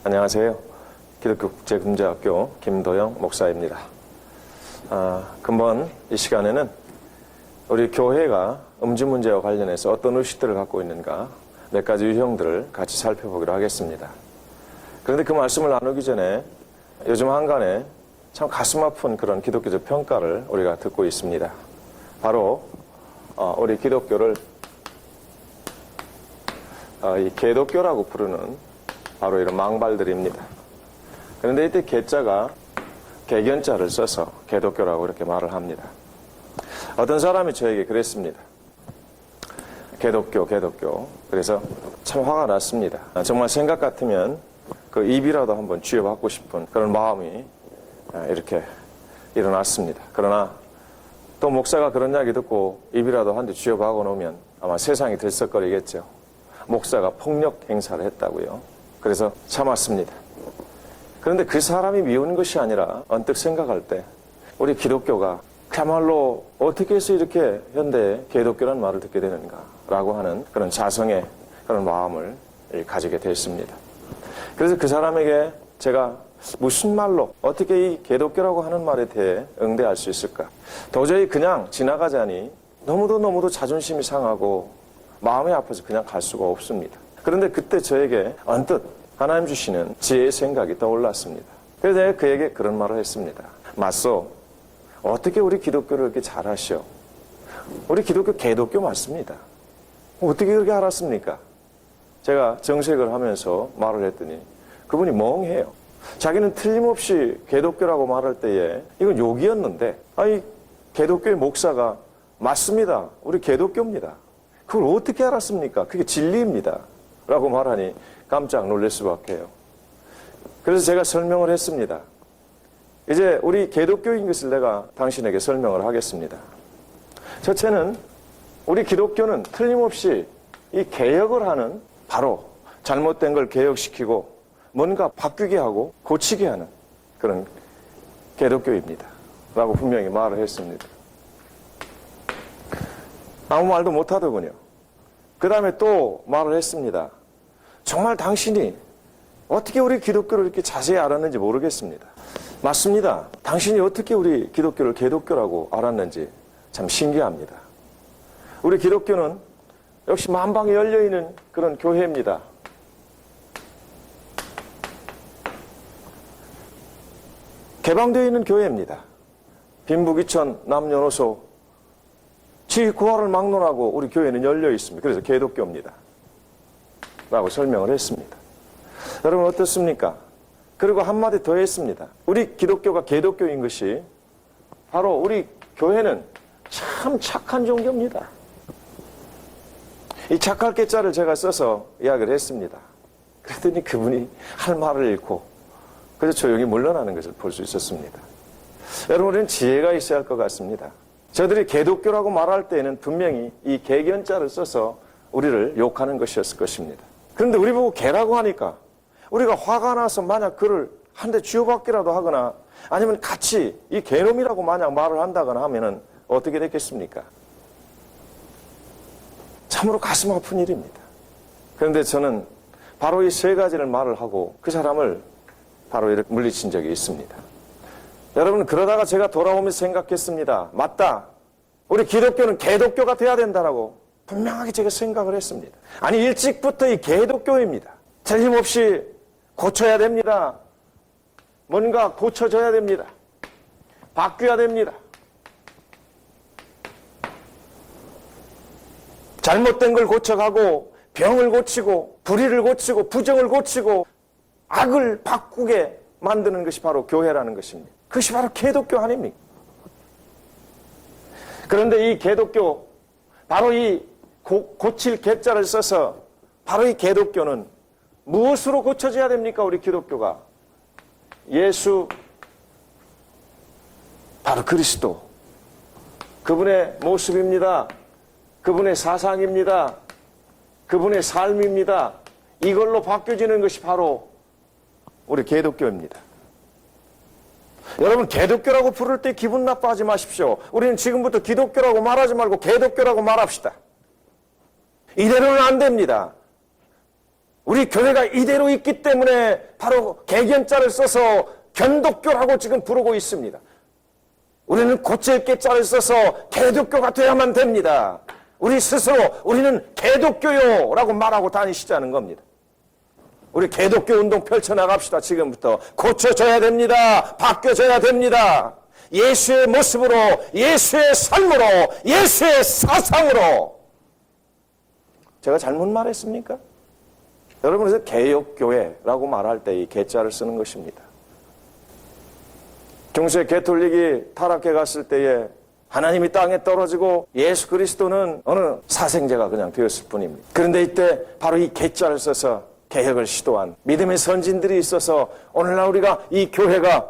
안녕하세요. 기독교국제금제학교 김도영 목사입니다. 금번 이 시간에는 우리 교회가 음주 문제와 관련해서 어떤 의식들을 갖고 있는가 몇 가지 유형들을 같이 살펴보기로 하겠습니다. 그런데 그 말씀을 나누기 전에 요즘 한간에 참 가슴 아픈 그런 기독교적 평가를 우리가 듣고 있습니다. 바로 우리 기독교를 이 개독교라고 부르는 바로 이런 망발들입니다. 그런데 이때 개자가 개견자를 써서 개독교라고 이렇게 말을 합니다. 어떤 사람이 저에게 그랬습니다. 개독교. 그래서 참 화가 났습니다. 정말 생각 같으면 그 입이라도 한번 쥐어받고 싶은 그런 마음이 이렇게 일어났습니다. 그러나 또 목사가 그런 이야기 듣고 입이라도 한 대 쥐어박아 놓으면 아마 세상이 들썩거리겠죠. 목사가 폭력 행사를 했다고요. 그래서 참았습니다. 그런데 그 사람이 미운 것이 아니라 언뜻 생각할 때 우리 기독교가 그야말로 어떻게 해서 이렇게 현대에 개독교라는 말을 듣게 되는가라고 하는 그런 자성의 그런 마음을 가지게 됐습니다. 그래서 그 사람에게 제가 무슨 말로 어떻게 이 개독교라고 하는 말에 대해 응대할 수 있을까? 도저히 그냥 지나가자니 너무도 자존심이 상하고 마음이 아파서 그냥 갈 수가 없습니다. 그런데 그때 저에게 언뜻 하나님 주시는 지혜의 생각이 떠올랐습니다. 그래서 내가 그에게 그런 말을 했습니다. 맞소, 어떻게 우리 기독교를 이렇게 잘하시오? 우리 기독교 개독교 맞습니다. 어떻게 그렇게 알았습니까? 제가 정색을 하면서 말을 했더니 그분이 멍해요. 자기는 틀림없이 개독교라고 말할 때에 이건 욕이었는데 아니 개독교의 목사가 맞습니다. 우리 개독교입니다. 그걸 어떻게 알았습니까? 그게 진리입니다. 라고 말하니 깜짝 놀랄 수밖에 해요. 그래서 제가 설명을 했습니다. 이제 우리 개독교인 것을 내가 당신에게 설명을 하겠습니다. 첫째는 우리 기독교는 틀림없이 이 개혁을 하는 바로 잘못된 걸 개혁시키고 뭔가 바뀌게 하고 고치게 하는 그런 개독교입니다. 라고 분명히 말을 했습니다. 아무 말도 못하더군요. 그 다음에 또 말을 했습니다. 정말 당신이 어떻게 우리 기독교를 이렇게 자세히 알았는지 모르겠습니다. 맞습니다. 당신이 어떻게 우리 기독교를 개독교라고 알았는지 참 신기합니다. 우리 기독교는 역시 만방에 열려있는 그런 교회입니다. 개방되어 있는 교회입니다. 빈부귀천 남녀노소 지구화를 막론하고 우리 교회는 열려 있습니다. 그래서 개독교입니다. 라고 설명을 했습니다. 여러분 어떻습니까? 그리고 한마디 더 했습니다. 우리 기독교가 개독교인 것이 바로 우리 교회는 참 착한 종교입니다. 이 착할 개자를 제가 써서 이야기를 했습니다. 그랬더니 그분이 할 말을 잃고 그래서 조용히 물러나는 것을 볼 수 있었습니다. 여러분 우리는 지혜가 있어야 할 것 같습니다. 저들이 개독교라고 말할 때에는 분명히 이 개견자를 써서 우리를 욕하는 것이었을 것입니다. 그런데 우리 보고 개라고 하니까 우리가 화가 나서 만약 그를 한 대 쥐어박기라도 하거나 아니면 같이 이 개놈이라고 만약 말을 한다거나 하면은 어떻게 됐겠습니까? 참으로 가슴 아픈 일입니다. 그런데 저는 바로 이 세 가지를 말을 하고 그 사람을 바로 이렇게 물리친 적이 있습니다. 여러분 그러다가 제가 돌아오면서 생각했습니다. 맞다. 우리 기독교는 개독교가 돼야 된다라고 분명하게 제가 생각을 했습니다. 아니 일찍부터 이 개독교입니다. 틀림없이 고쳐야 됩니다. 뭔가 고쳐져야 됩니다. 바뀌어야 됩니다. 잘못된 걸 고쳐가고 병을 고치고 불의를 고치고 부정을 고치고 악을 바꾸게 만드는 것이 바로 교회라는 것입니다. 그것이 바로 개독교 아닙니까? 그런데 이 개독교, 바로 이 고칠 개자를 써서 바로 이 개독교는 무엇으로 고쳐져야 됩니까? 우리 기독교가. 예수, 바로 그리스도. 그분의 모습입니다. 그분의 사상입니다. 그분의 삶입니다. 이걸로 바뀌어지는 것이 바로 우리 개독교입니다. 여러분 개독교라고 부를 때 기분 나빠하지 마십시오. 우리는 지금부터 기독교라고 말하지 말고 개독교라고 말합시다. 이대로는 안 됩니다. 우리 교회가 이대로 있기 때문에 바로 개견자를 써서 견독교라고 지금 부르고 있습니다. 우리는 고칠 개자를 써서 개독교가 돼야만 됩니다. 우리 스스로 우리는 개독교요라고 말하고 다니시자는 겁니다. 우리 개독교 운동 펼쳐나갑시다. 지금부터 고쳐져야 됩니다. 바뀌어져야 됩니다. 예수의 모습으로, 예수의 삶으로, 예수의 사상으로. 제가 잘못 말했습니까? 여러분, 그래서 개혁교회라고 말할 때 이 개자를 쓰는 것입니다. 중세 개톨릭이 타락해 갔을 때에 하나님이 땅에 떨어지고 예수 그리스도는 어느 사생제가 그냥 되었을 뿐입니다. 그런데 이때 바로 이 개자를 써서 개혁을 시도한 믿음의 선진들이 있어서 오늘날 우리가 이 교회가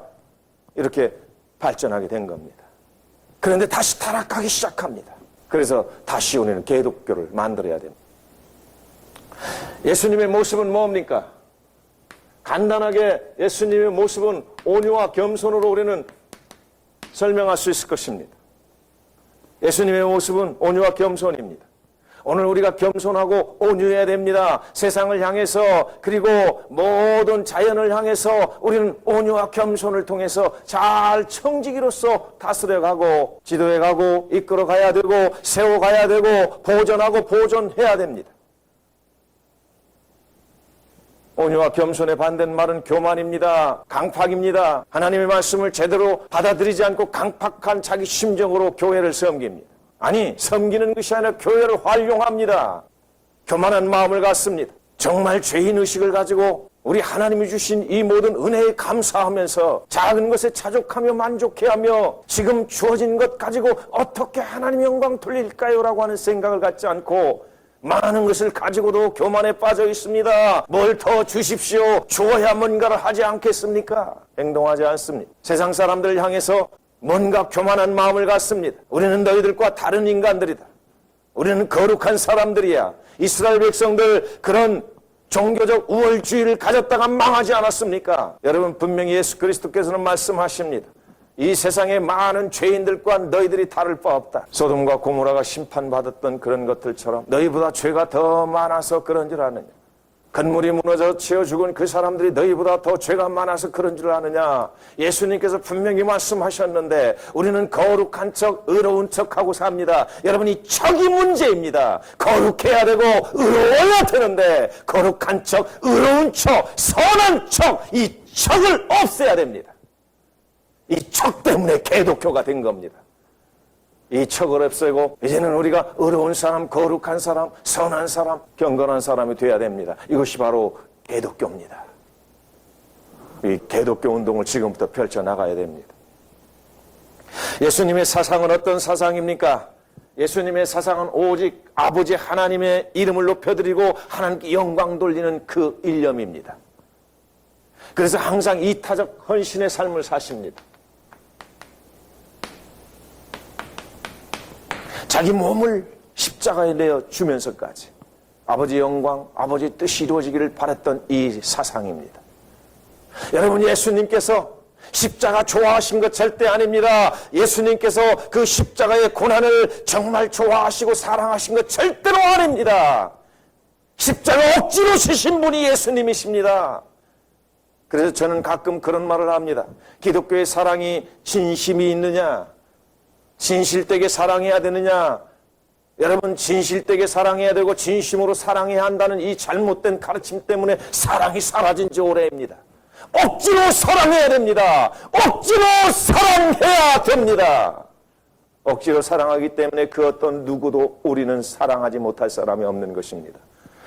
이렇게 발전하게 된 겁니다. 그런데 다시 타락하기 시작합니다. 그래서 다시 우리는 개독교를 만들어야 됩니다. 예수님의 모습은 뭡니까? 간단하게 예수님의 모습은 온유와 겸손으로 우리는 설명할 수 있을 것입니다. 예수님의 모습은 온유와 겸손입니다. 오늘 우리가 겸손하고 온유해야 됩니다. 세상을 향해서 그리고 모든 자연을 향해서 우리는 온유와 겸손을 통해서 잘 청지기로서 다스려가고 지도해가고 이끌어가야 되고 세워가야 되고 보존하고 보존해야 됩니다. 온유와 겸손의 반대는 말은 교만입니다. 강팍입니다. 하나님의 말씀을 제대로 받아들이지 않고 강팍한 자기 심정으로 교회를 섬깁니다. 아니, 섬기는 것이 아니라 교회를 활용합니다. 교만한 마음을 갖습니다. 정말 죄인의식을 가지고 우리 하나님이 주신 이 모든 은혜에 감사하면서 작은 것에 자족하며 만족해하며 지금 주어진 것 가지고 어떻게 하나님 영광 돌릴까요? 라고 하는 생각을 갖지 않고 많은 것을 가지고도 교만에 빠져 있습니다. 뭘 더 주십시오. 주어야 뭔가를 하지 않겠습니까? 행동하지 않습니다. 세상 사람들을 향해서 뭔가 교만한 마음을 갖습니다. 우리는 너희들과 다른 인간들이다. 우리는 거룩한 사람들이야. 이스라엘 백성들 그런 종교적 우월주의를 가졌다가 망하지 않았습니까? 여러분, 분명히 예수 그리스도께서는 말씀하십니다. 이 세상의 많은 죄인들과 너희들이 다를 바 없다. 소돔과 고모라가 심판받았던 그런 것들처럼 너희보다 죄가 더 많아서 그런 줄 아느냐? 건물이 무너져 치어 죽은 그 사람들이 너희보다 더 죄가 많아서 그런 줄 아느냐? 예수님께서 분명히 말씀하셨는데 우리는 거룩한 척, 의로운 척하고 삽니다. 여러분, 이 척이 문제입니다. 거룩해야 되고 의로워야 되는데 거룩한 척, 의로운 척, 선한 척, 이 척을 없애야 됩니다. 이 척 때문에 개독교가 된 겁니다. 이 척을 없애고 이제는 우리가 의로운 사람, 거룩한 사람, 선한 사람, 경건한 사람이 돼야 됩니다. 이것이 바로 개독교입니다. 이 개독교 운동을 지금부터 펼쳐나가야 됩니다. 예수님의 사상은 어떤 사상입니까? 예수님의 사상은 오직 아버지 하나님의 이름을 높여드리고 하나님께 영광 돌리는 그 일념입니다. 그래서 항상 이타적 헌신의 삶을 사십니다. 자기 몸을 십자가에 내어 주면서까지 아버지 영광, 아버지 뜻이 이루어지기를 바랐던 이 사상입니다. 여러분, 예수님께서 십자가 좋아하신 것 절대 아닙니다. 예수님께서 그 십자가의 고난을 정말 좋아하시고 사랑하신 것 절대로 아닙니다. 십자가 억지로 지신 분이 예수님이십니다. 그래서 저는 가끔 그런 말을 합니다. 기독교의 사랑이 진심이 있느냐? 진실되게 사랑해야 되느냐? 여러분, 진실되게 사랑해야 되고 진심으로 사랑해야 한다는 이 잘못된 가르침 때문에 사랑이 사라진 지 오래입니다. 억지로 사랑해야 됩니다. 억지로 사랑해야 됩니다. 억지로 사랑하기 때문에 그 어떤 누구도 우리는 사랑하지 못할 사람이 없는 것입니다.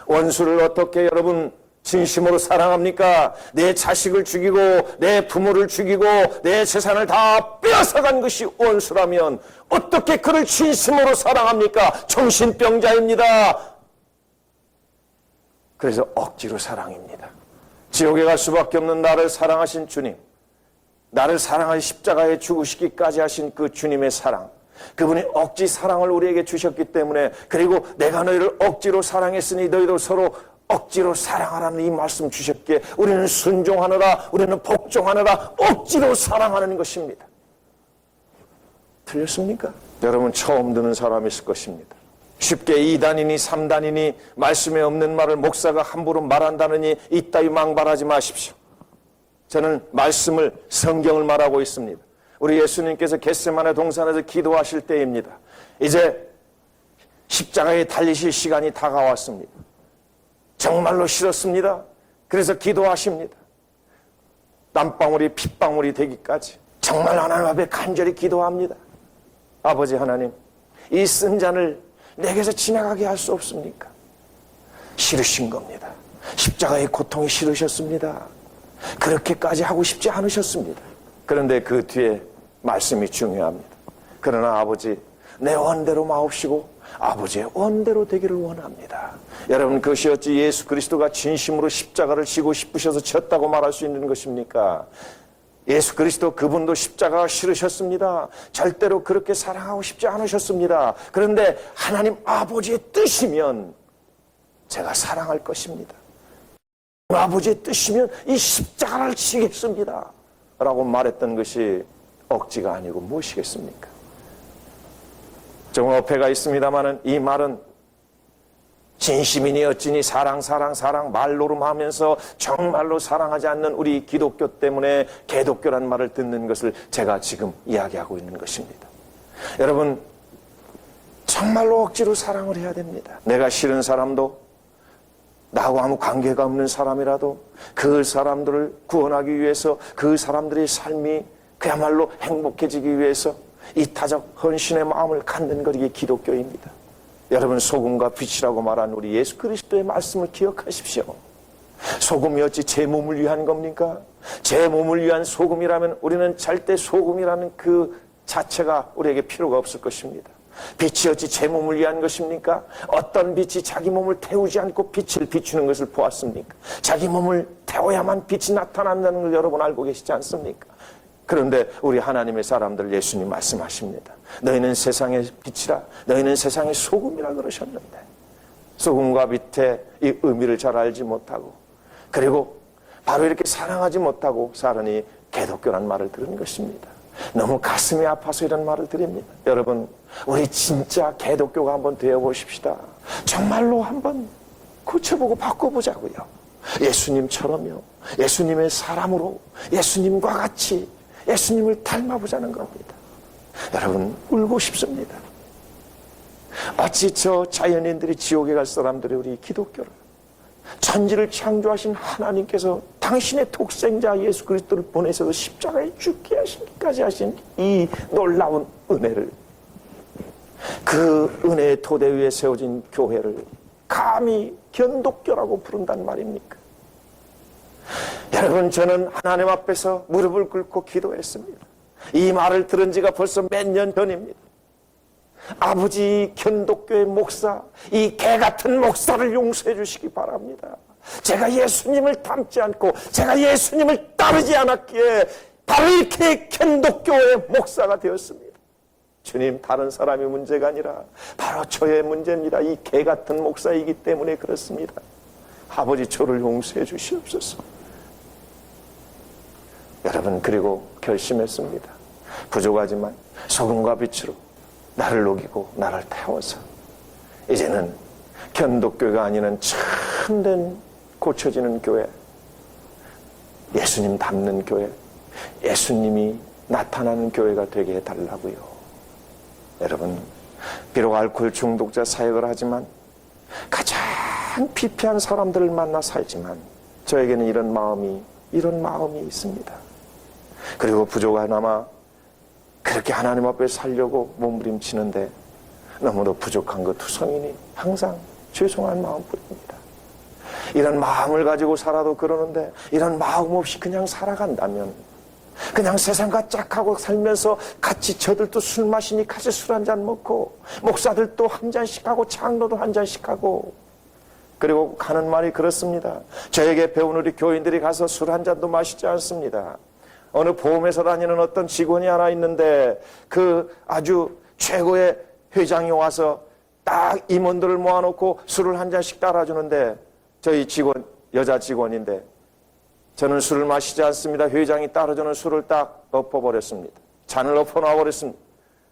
원수를 어떻게 여러분 진심으로 사랑합니까? 내 자식을 죽이고 내 부모를 죽이고 내 재산을 다 빼앗아간 것이 원수라면 어떻게 그를 진심으로 사랑합니까? 정신병자입니다. 그래서 억지로 사랑입니다. 지옥에 갈 수밖에 없는 나를 사랑하신 주님, 나를 사랑하신 십자가에 죽으시기까지 하신 그 주님의 사랑, 그분이 억지 사랑을 우리에게 주셨기 때문에, 그리고 내가 너희를 억지로 사랑했으니 너희도 서로 억지로 사랑하라는 이 말씀 주셨기에 우리는 순종하느라, 우리는 복종하느라 억지로 사랑하는 것입니다. 틀렸습니까? 여러분, 처음 듣는 사람이 있을 것입니다. 쉽게 2단이니 3단이니 말씀에 없는 말을 목사가 함부로 말한다느니 이따위 망발하지 마십시오. 저는 말씀을, 성경을 말하고 있습니다. 우리 예수님께서 겟세마네 동산에서 기도하실 때입니다. 이제 십자가에 달리실 시간이 다가왔습니다. 정말로 싫었습니다. 그래서 기도하십니다. 땀방울이 핏방울이 되기까지 정말 하나님 앞에 간절히 기도합니다. 아버지 하나님, 이 쓴 잔을 내게서 지나가게 할 수 없습니까? 싫으신 겁니다. 십자가의 고통이 싫으셨습니다. 그렇게까지 하고 싶지 않으셨습니다. 그런데 그 뒤에 말씀이 중요합니다. 그러나 아버지, 내 원대로 마옵시고 아버지의 원대로 되기를 원합니다. 여러분, 그것이 어찌 예수 그리스도가 진심으로 십자가를 지고 싶으셔서 졌다고 말할 수 있는 것입니까? 예수 그리스도 그분도 십자가가 싫으셨습니다. 절대로 그렇게 사랑하고 싶지 않으셨습니다. 그런데 하나님 아버지의 뜻이면 제가 사랑할 것입니다. 아버지의 뜻이면 이 십자가를 지겠습니다 라고 말했던 것이 억지가 아니고 무엇이겠습니까? 좀 어폐가 있습니다마는 이 말은 진심이니 어찌니 사랑 말로름하면서 정말로 사랑하지 않는 우리 기독교 때문에 개독교란 말을 듣는 것을 제가 지금 이야기하고 있는 것입니다. 여러분, 정말로 억지로 사랑을 해야 됩니다. 내가 싫은 사람도, 나하고 아무 관계가 없는 사람이라도 그 사람들을 구원하기 위해서, 그 사람들의 삶이 그야말로 행복해지기 위해서 이타적 헌신의 마음을 갖는 것이 기독교입니다. 여러분, 소금과 빛이라고 말한 우리 예수 그리스도의 말씀을 기억하십시오. 소금이 어찌 제 몸을 위한 겁니까? 제 몸을 위한 소금이라면 우리는 절대 소금이라는 그 자체가 우리에게 필요가 없을 것입니다. 빛이 어찌 제 몸을 위한 것입니까? 어떤 빛이 자기 몸을 태우지 않고 빛을 비추는 것을 보았습니까? 자기 몸을 태워야만 빛이 나타난다는 걸 여러분 알고 계시지 않습니까? 그런데 우리 하나님의 사람들, 예수님 말씀하십니다. 너희는 세상의 빛이라, 너희는 세상의 소금이라 그러셨는데 소금과 빛의 이 의미를 잘 알지 못하고, 그리고 바로 이렇게 사랑하지 못하고 살으니 개독교란 말을 들은 것입니다. 너무 가슴이 아파서 이런 말을 드립니다. 여러분, 우리 진짜 개독교가 한번 되어보십시다. 정말로 한번 고쳐보고 바꿔보자고요. 예수님처럼요. 예수님의 사람으로, 예수님과 같이 예수님을 닮아보자는 겁니다. 여러분, 울고 싶습니다. 어찌 저 자연인들이 지옥에 갈 사람들이 우리 기독교를, 천지를 창조하신 하나님께서 당신의 독생자 예수 그리스도를 보내셔서 십자가에 죽게 하시기까지 하신 이 놀라운 은혜를, 그 은혜의 토대 위에 세워진 교회를 감히 견독교라고 부른단 말입니까? 여러분, 저는 하나님 앞에서 무릎을 꿇고 기도했습니다. 이 말을 들은 지가 벌써 몇 년 전입니다. 아버지, 견독교의 목사, 이 개같은 목사를 용서해 주시기 바랍니다. 제가 예수님을 닮지 않고 제가 예수님을 따르지 않았기에 바로 이렇게 견독교의 목사가 되었습니다. 주님, 다른 사람이 문제가 아니라 바로 저의 문제입니다. 이 개같은 목사이기 때문에 그렇습니다. 아버지, 저를 용서해 주시옵소서. 여러분, 그리고 결심했습니다. 부족하지만 소금과 빛으로 나를 녹이고 나를 태워서 이제는 견독교가 아니는 참된 고쳐지는 교회, 예수님 닮는 교회, 예수님이 나타나는 교회가 되게 해달라고요. 여러분, 비록 알코올 중독자 사역을 하지만 가장 피폐한 사람들을 만나 살지만 저에게는 이런 마음이 있습니다. 그리고 부족하나마 그렇게 하나님 앞에 살려고 몸부림치는데 너무도 부족한 것 투성이니 항상 죄송한 마음뿐입니다. 이런 마음을 가지고 살아도 그러는데 이런 마음 없이 그냥 살아간다면, 그냥 세상과 짝하고 살면서 같이 저들도 술 마시니 같이 술 한 잔 먹고, 목사들도 한 잔씩 하고, 장로도 한 잔씩 하고, 그리고 가는 말이 그렇습니다. 저에게 배운 우리 교인들이 가서 술 한 잔도 마시지 않습니다. 어느 보험회사 다니는 어떤 직원이 하나 있는데 그 아주 최고의 회장이 와서 딱 임원들을 모아놓고 술을 한 잔씩 따라주는데, 저희 직원, 여자 직원인데 저는 술을 마시지 않습니다. 회장이 따라주는 술을 딱 엎어버렸습니다. 잔을 엎어놔버렸습니다.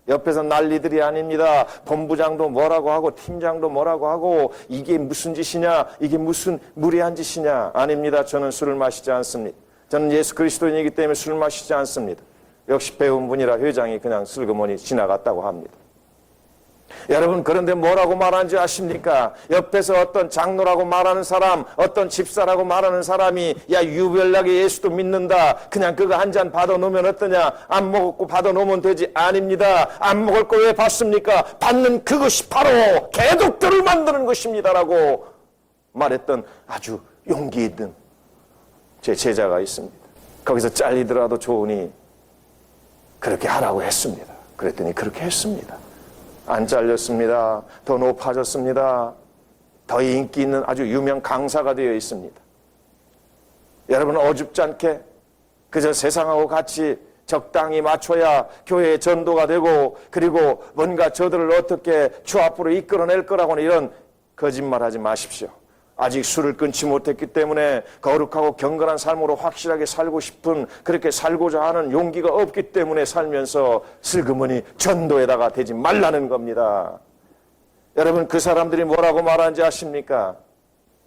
옆에서 난리들이 아닙니다. 본부장도 뭐라고 하고 팀장도 뭐라고 하고 이게 무슨 짓이냐, 이게 무슨 무례한 짓이냐. 아닙니다. 저는 술을 마시지 않습니다. 저는 예수 그리스도인이기 때문에 술을 마시지 않습니다. 역시 배운 분이라 회장이 그냥 슬그머니 지나갔다고 합니다. 여러분, 그런데 뭐라고 말하는지 아십니까? 옆에서 어떤 장로라고 말하는 사람, 어떤 집사라고 말하는 사람이 야, 유별나게 예수도 믿는다. 그냥 그거 한 잔 받아놓으면 어떠냐? 안 먹고 받아놓으면 되지. 아닙니다. 안 먹을 거 왜 받습니까? 받는 그것이 바로 개독교를 만드는 것입니다라고 말했던 아주 용기 있는 제 제자가 있습니다. 거기서 잘리더라도 좋으니 그렇게 하라고 했습니다. 그랬더니 그렇게 했습니다. 안 잘렸습니다. 더 높아졌습니다. 더 인기 있는 아주 유명 강사가 되어 있습니다. 여러분, 어줍지 않게 그저 세상하고 같이 적당히 맞춰야 교회의 전도가 되고, 그리고 뭔가 저들을 어떻게 주 앞으로 이끌어낼 거라고는 이런 거짓말하지 마십시오. 아직 술을 끊지 못했기 때문에 거룩하고 경건한 삶으로 확실하게 살고 싶은, 그렇게 살고자 하는 용기가 없기 때문에 살면서 슬그머니 전도에다가 대지 말라는 겁니다. 여러분, 그 사람들이 뭐라고 말하는지 아십니까?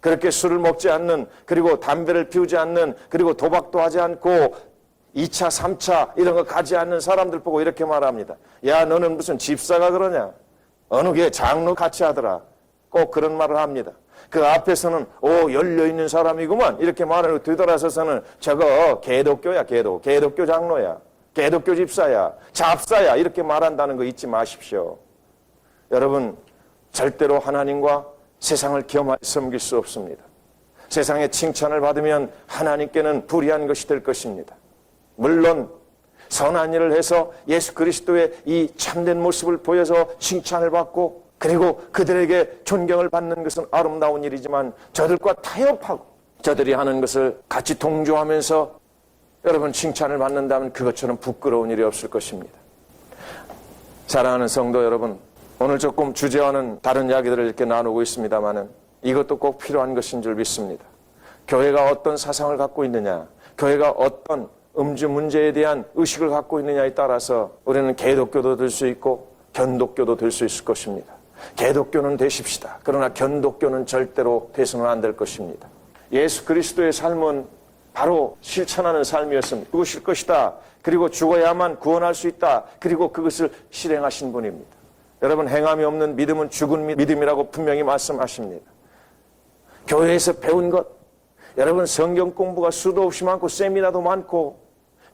그렇게 술을 먹지 않는, 그리고 담배를 피우지 않는, 그리고 도박도 하지 않고 2차, 3차 이런 거 가지 않는 사람들 보고 이렇게 말합니다. 야, 너는 무슨 집사가 그러냐? 어느 교회 장로 같이 하더라. 꼭 그런 말을 합니다. 그 앞에서는 열려있는 사람이구만 이렇게 말하고 뒤돌아서서는 저거 개독교야, 개독교 장로야, 개독교 집사야, 잡사야 이렇게 말한다는 거 잊지 마십시오. 여러분, 절대로 하나님과 세상을 겸하여 섬길 수 없습니다. 세상의 칭찬을 받으면 하나님께는 불의한 것이 될 것입니다. 물론 선한 일을 해서 예수 그리스도의 이 참된 모습을 보여서 칭찬을 받고, 그리고 그들에게 존경을 받는 것은 아름다운 일이지만 저들과 타협하고 저들이 하는 것을 같이 동조하면서 여러분 칭찬을 받는다면 그것처럼 부끄러운 일이 없을 것입니다. 사랑하는 성도 여러분, 오늘 조금 주제와는 다른 이야기들을 이렇게 나누고 있습니다만은 이것도 꼭 필요한 것인 줄 믿습니다. 교회가 어떤 사상을 갖고 있느냐, 교회가 어떤 음주 문제에 대한 의식을 갖고 있느냐에 따라서 우리는 개독교도 될 수 있고 견독교도 될 수 있을 것입니다. 개독교는 되십시다. 그러나 견독교는 절대로 돼서는 안 될 것입니다. 예수 그리스도의 삶은 바로 실천하는 삶이었습니다. 죽으실 것이다. 그리고 죽어야만 구원할 수 있다. 그리고 그것을 실행하신 분입니다. 여러분, 행함이 없는 믿음은 죽은 믿음이라고 분명히 말씀하십니다. 교회에서 배운 것, 여러분 성경 공부가 수도 없이 많고 세미나도 많고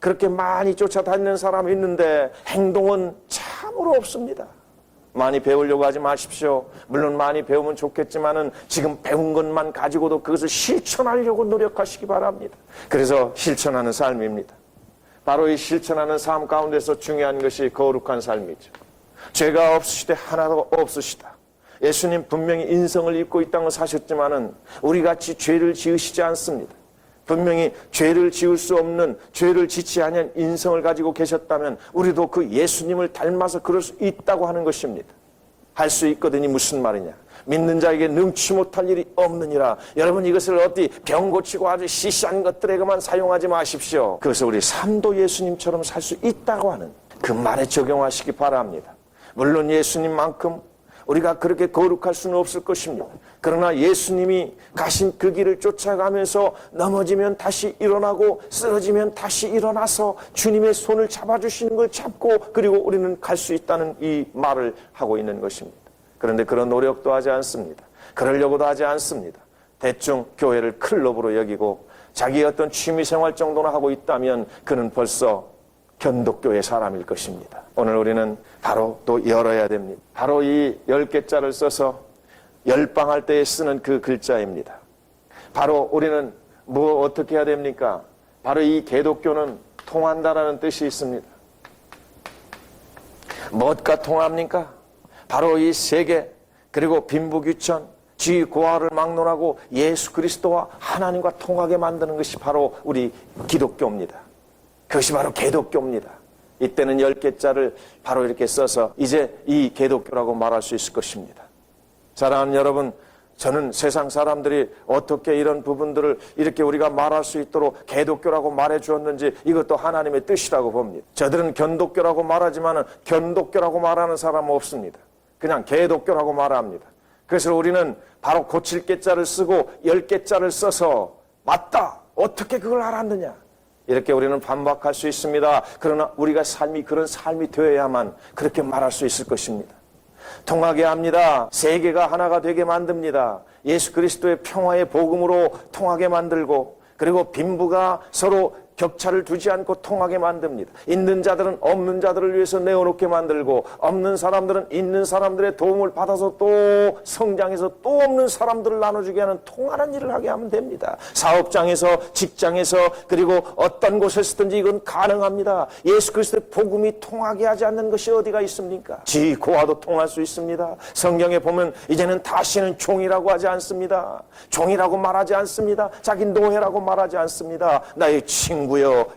그렇게 많이 쫓아다니는 사람이 있는데 행동은 참으로 없습니다. 많이 배우려고 하지 마십시오. 물론 많이 배우면 좋겠지만은 지금 배운 것만 가지고도 그것을 실천하려고 노력하시기 바랍니다. 그래서 실천하는 삶입니다. 바로 이 실천하는 삶 가운데서 중요한 것이 거룩한 삶이죠. 죄가 없으시되 하나도 없으시다. 예수님 분명히 인성을 입고 이 땅을 사셨지만은 우리같이 죄를 지으시지 않습니다. 분명히 죄를 지을 수 없는, 죄를 짓지 아니한 인성을 가지고 계셨다면 우리도 그 예수님을 닮아서 그럴 수 있다고 하는 것입니다. 할 수 있거든이 무슨 말이냐? 믿는 자에게 능치 못할 일이 없느니라. 여러분, 이것을 어디 병 고치고 아주 시시한 것들에게만 사용하지 마십시오. 그것을 우리 삶도 예수님처럼 살 수 있다고 하는 그 말에 적용하시기 바랍니다. 물론 예수님만큼 우리가 그렇게 거룩할 수는 없을 것입니다. 그러나 예수님이 가신 그 길을 쫓아가면서 넘어지면 다시 일어나고 쓰러지면 다시 일어나서 주님의 손을 잡아주시는 걸 잡고, 그리고 우리는 갈 수 있다는 이 말을 하고 있는 것입니다. 그런데 그런 노력도 하지 않습니다. 그러려고도 하지 않습니다. 대충 교회를 클럽으로 여기고 자기의 어떤 취미생활 정도나 하고 있다면 그는 벌써 견독교의 사람일 것입니다. 오늘 우리는 바로 또 열어야 됩니다. 바로 이 10개자를 써서 열방할 때에 쓰는 그 글자입니다. 바로 우리는 어떻게 해야 됩니까? 바로 이 개독교는 통한다라는 뜻이 있습니다. 무엇과 통합니까? 바로 이 세계, 그리고 빈부귀천, 지위 고하를 막론하고 예수 그리스도와 하나님과 통하게 만드는 것이 바로 우리 기독교입니다. 그것이 바로 개독교입니다. 이때는 10개자를 바로 이렇게 써서 이제 이 개독교라고 말할 수 있을 것입니다. 사랑하는 여러분, 저는 세상 사람들이 어떻게 이런 부분들을 이렇게 우리가 말할 수 있도록 개독교라고 말해 주었는지 이것도 하나님의 뜻이라고 봅니다. 저들은 견독교라고 말하지만 견독교라고 말하는 사람은 없습니다. 그냥 개독교라고 말합니다. 그래서 우리는 바로 고칠 개자를 쓰고 10개자를 써서 맞다! 어떻게 그걸 알았느냐? 이렇게 우리는 반박할 수 있습니다. 그러나 우리가 그런 삶이 되어야만 그렇게 말할 수 있을 것입니다. 통하게 합니다. 세계가 하나가 되게 만듭니다. 예수 그리스도의 평화의 복음으로 통하게 만들고, 그리고 빈부가 서로 격차를 두지 않고 통하게 만듭니다. 있는 자들은 없는 자들을 위해서 내어놓게 만들고, 없는 사람들은 있는 사람들의 도움을 받아서 또 성장해서 또 없는 사람들을 나눠주게 하는 통하는 일을 하게 하면 됩니다. 사업장에서, 직장에서, 그리고 어떤 곳에서든지 이건 가능합니다. 예수 그리스도의 복음이 통하게 하지 않는 것이 어디가 있습니까? 지고와도 통할 수 있습니다. 성경에 보면 이제는 다시는 종이라고 하지 않습니다. 종이라고 말하지 않습니다. 자기 노예라고 말하지 않습니다. 나의 친구여,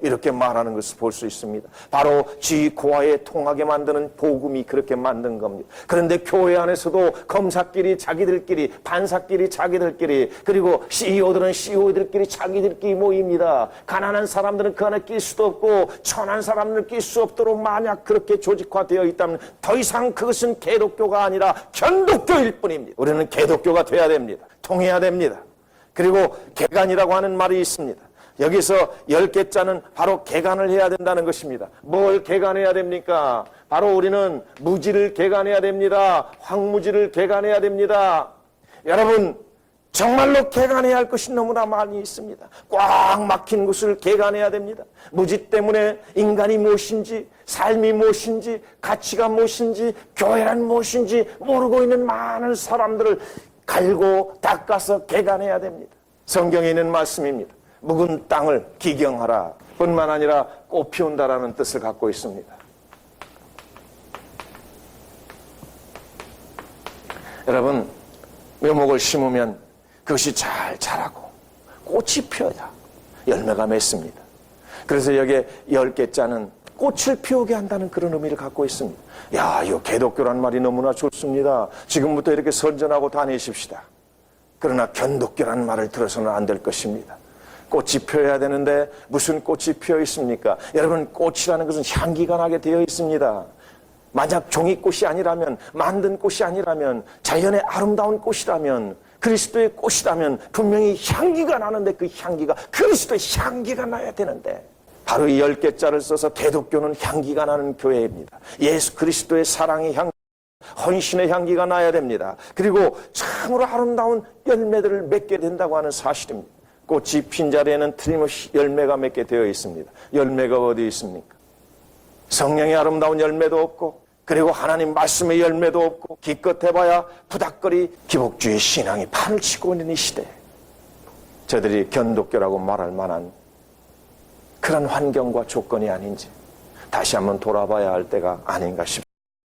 이렇게 말하는 것을 볼 수 있습니다. 바로 지고와에 통하게 만드는 복음이 그렇게 만든 겁니다. 그런데 교회 안에서도 검사끼리 자기들끼리, 판사끼리 자기들끼리, 그리고 CEO들은 CEO들끼리 자기들끼리 모입니다. 가난한 사람들은 그 안에 낄 수도 없고 천한 사람들은 낄 수 없도록 만약 그렇게 조직화되어 있다면 더 이상 그것은 개독교가 아니라 견독교일 뿐입니다. 우리는 개독교가 돼야 됩니다. 통해야 됩니다. 그리고 개간이라고 하는 말이 있습니다. 여기서 10개자는 바로 개간을 해야 된다는 것입니다. 뭘 개간해야 됩니까? 바로 우리는 무지를 개간해야 됩니다. 황무지를 개간해야 됩니다. 여러분, 정말로 개간해야 할 것이 너무나 많이 있습니다. 꽉 막힌 곳을 개간해야 됩니다. 무지 때문에 인간이 무엇인지, 삶이 무엇인지, 가치가 무엇인지, 교회란 무엇인지 모르고 있는 많은 사람들을 갈고 닦아서 개간해야 됩니다. 성경에 있는 말씀입니다. 묵은 땅을 기경하라 뿐만 아니라 꽃 피운다라는 뜻을 갖고 있습니다. 여러분, 묘목을 심으면 그것이 잘 자라고 꽃이 피어야 열매가 맺습니다. 그래서 여기에 10개자는 꽃을 피우게 한다는 그런 의미를 갖고 있습니다. 야, 이 개독교란 말이 너무나 좋습니다. 지금부터 이렇게 선전하고 다니십시다. 그러나 견독교라는 말을 들어서는 안 될 것입니다. 꽃이 피어야 되는데 무슨 꽃이 피어 있습니까? 여러분, 꽃이라는 것은 향기가 나게 되어 있습니다. 만약 종이꽃이 아니라면, 만든 꽃이 아니라면, 자연의 아름다운 꽃이라면, 그리스도의 꽃이라면 분명히 향기가 나는데 그 향기가 그리스도의 향기가 나야 되는데, 바로 이 10개자를 써서 개독교는 향기가 나는 교회입니다. 예수 그리스도의 사랑의 향기, 헌신의 향기가 나야 됩니다. 그리고 참으로 아름다운 열매들을 맺게 된다고 하는 사실입니다. 꽃이 핀 자리에는 틀림없이 열매가 맺게 되어 있습니다. 열매가 어디 있습니까? 성령의 아름다운 열매도 없고, 그리고 하나님 말씀의 열매도 없고, 기껏 해봐야 부닥거리 기복주의 신앙이 판을 치고 있는 이 시대에 저들이 견독교라고 말할 만한 그런 환경과 조건이 아닌지 다시 한번 돌아봐야 할 때가 아닌가 싶습니다.